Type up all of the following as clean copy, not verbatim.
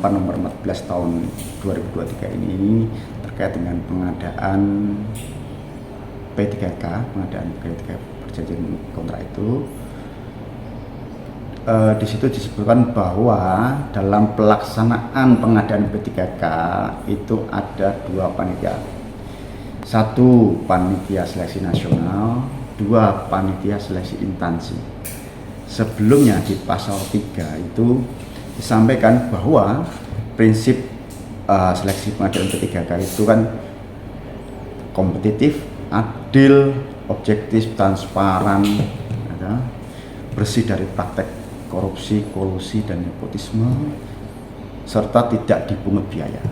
Permenpan nomor 14 tahun 2023 ini terkait dengan pengadaan P3K, pengadaan P3K perjanjian kontrak itu. Di situ disebutkan bahwa dalam pelaksanaan pengadaan P3K itu ada dua panitia. Satu panitia seleksi nasional, dua panitia seleksi instansi. Sebelumnya di pasal 3 itu disampaikan bahwa prinsip seleksi pengadaan P3K itu kan kompetitif, adil, objektif, transparan, bersih dari praktek korupsi, kolusi, dan nepotisme, serta tidak dipungut biaya.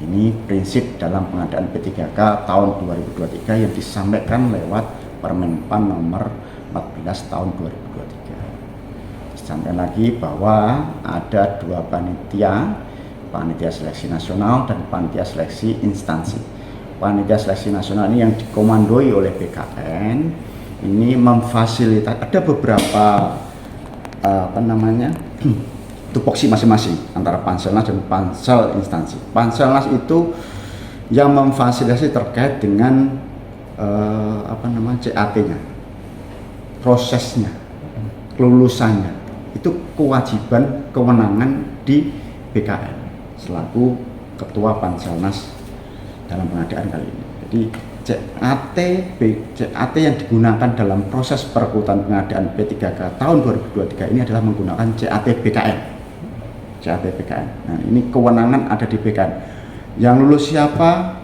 Ini prinsip dalam pengadaan P3K tahun 2023 yang disampaikan lewat Permenpan nomor 14 tahun 2023. Disampaikan lagi bahwa ada dua panitia, panitia seleksi nasional dan panitia seleksi instansi. Panitia seleksi nasional ini yang dikomandoi oleh BKN, ini memfasilitasi, ada beberapa tupoksi masing-masing antara Panselnas dan Pansel instansi. Panselnas itu yang memfasilitasi terkait dengan CAT-nya, prosesnya, kelulusannya. Itu kewajiban, kewenangan di BKN selaku ketua Panselnas dalam pengadaan kali ini. Jadi CAT yang digunakan dalam proses perekrutan pengadaan P3K tahun 2023 ini adalah menggunakan CAT BKN. Nah, ini kewenangan ada di BKN. Yang lulus siapa,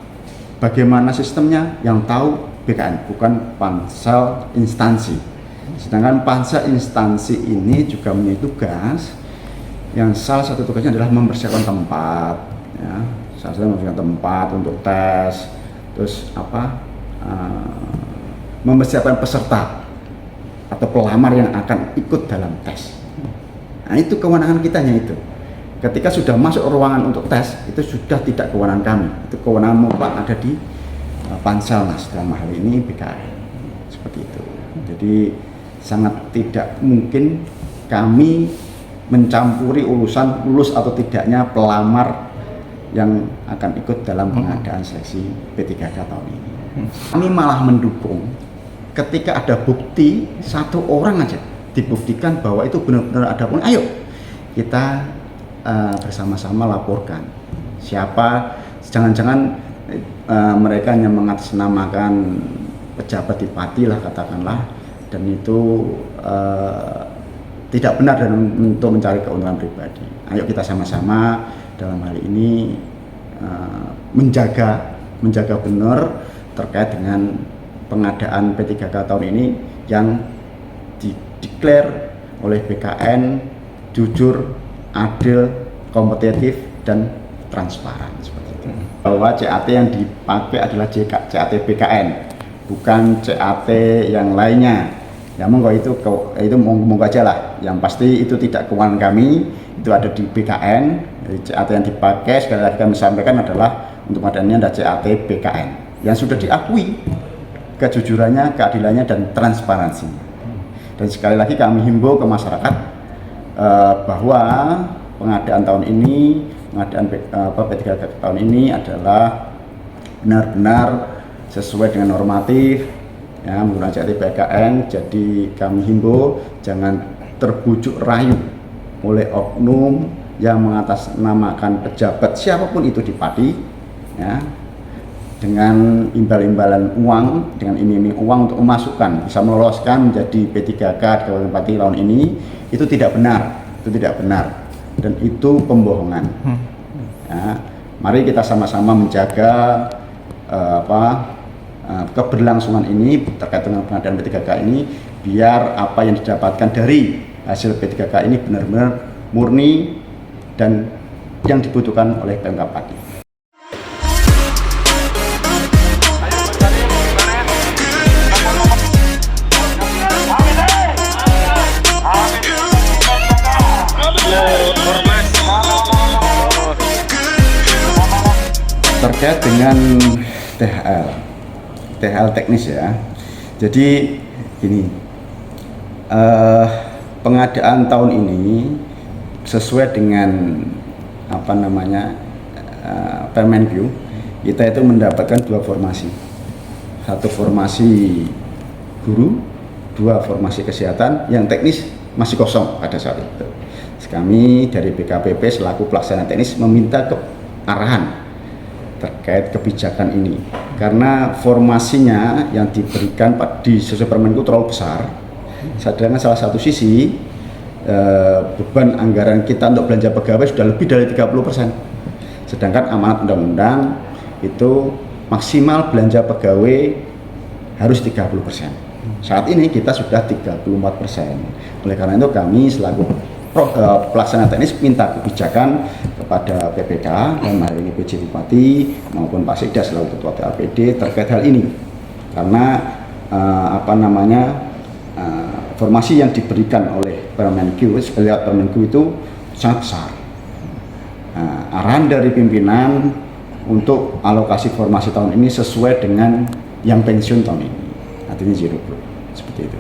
bagaimana sistemnya, yang tahu BKN, bukan Pansel instansi. Sedangkan Pansel instansi ini juga mempunyai tugas, yang salah satu tugasnya adalah mempersiapkan tempat, ya, salah satu mempersiapkan tempat untuk tes, terus mempersiapkan peserta atau pelamar yang akan ikut dalam tes. Nah, itu kewenangan kitanya itu. Ketika sudah masuk ruangan untuk tes, itu sudah tidak kewenangan kami, itu kewenangan mutlak ada di Panselnas, dalam hal ini BKN. Seperti itu. Jadi sangat tidak mungkin kami mencampuri urusan lulus atau tidaknya pelamar yang akan ikut dalam pengadaan seleksi P3K tahun ini. Kami malah mendukung ketika ada bukti satu orang aja dibuktikan bahwa itu benar-benar ada pun, ayo kita bersama-sama laporkan siapa, jangan-jangan mereka hanya mengatasnamakan pejabat di Pati lah katakanlah, dan itu tidak benar dan untuk mencari keuntungan pribadi. Ayo kita sama-sama dalam hal ini menjaga benar terkait dengan pengadaan P3K tahun ini yang dideklar oleh BKN jujur, adil, kompetitif, dan transparan seperti itu. Bahwa CAT yang dipakai adalah CAT BKN, bukan CAT yang lainnya. Ya monggo itu monggo aja lah. Yang pasti itu tidak kewenangan kami, itu ada di BKN. Jadi CAT yang dipakai sekali lagi kami sampaikan adalah untuk pengadaannya ada CAT BKN yang sudah diakui kejujurannya, keadilannya, dan transparansinya. Dan sekali lagi kami himbau ke masyarakat bahwa pengadaan tahun ini, pengadaan P3K tahun ini adalah benar-benar sesuai dengan normatif, ya, menggunakan CAT BKN. Jadi kami himbau jangan terbujuk rayu oleh oknum yang mengatasnamakan pejabat siapapun itu di Pati, ya, dengan imbal-imbalan uang, dengan iming-iming uang untuk memasukkan, bisa meloloskan menjadi P3K di Kabupaten Pati tahun ini. Itu tidak benar, dan itu pembohongan. Ya, mari kita sama-sama menjaga keberlangsungan ini terkait dengan pengadaan P3K ini, biar apa yang didapatkan dari hasil P3K ini benar-benar murni dan yang dibutuhkan oleh Pemkab Pati. Terkait dengan THL teknis ya. Jadi gini, pengadaan tahun ini sesuai dengan Permenq, kita itu mendapatkan 2 formasi. 1 formasi guru, 2 formasi kesehatan, yang teknis masih kosong pada saat itu. Kami dari BKPP selaku pelaksana teknis meminta arahan terkait kebijakan ini, karena formasinya yang diberikan di sesuai Permenq terlalu besar. Sedangkan salah satu sisi beban anggaran kita untuk belanja pegawai sudah lebih dari 30%. Sedangkan amanat undang-undang itu maksimal belanja pegawai harus 30%. Saat ini kita sudah 34%. Oleh karena itu kami selaku pelaksana teknis minta kebijakan kepada PPK dan hari ini PJ Bupati maupun Pak Sekda selaku Ketua TAPD terkait hal ini, karena formasi yang diberikan oleh Permenq itu sangat besar. Arahan dari pimpinan untuk alokasi formasi tahun ini sesuai dengan yang pensiun tahun ini, artinya zero growth, seperti itu.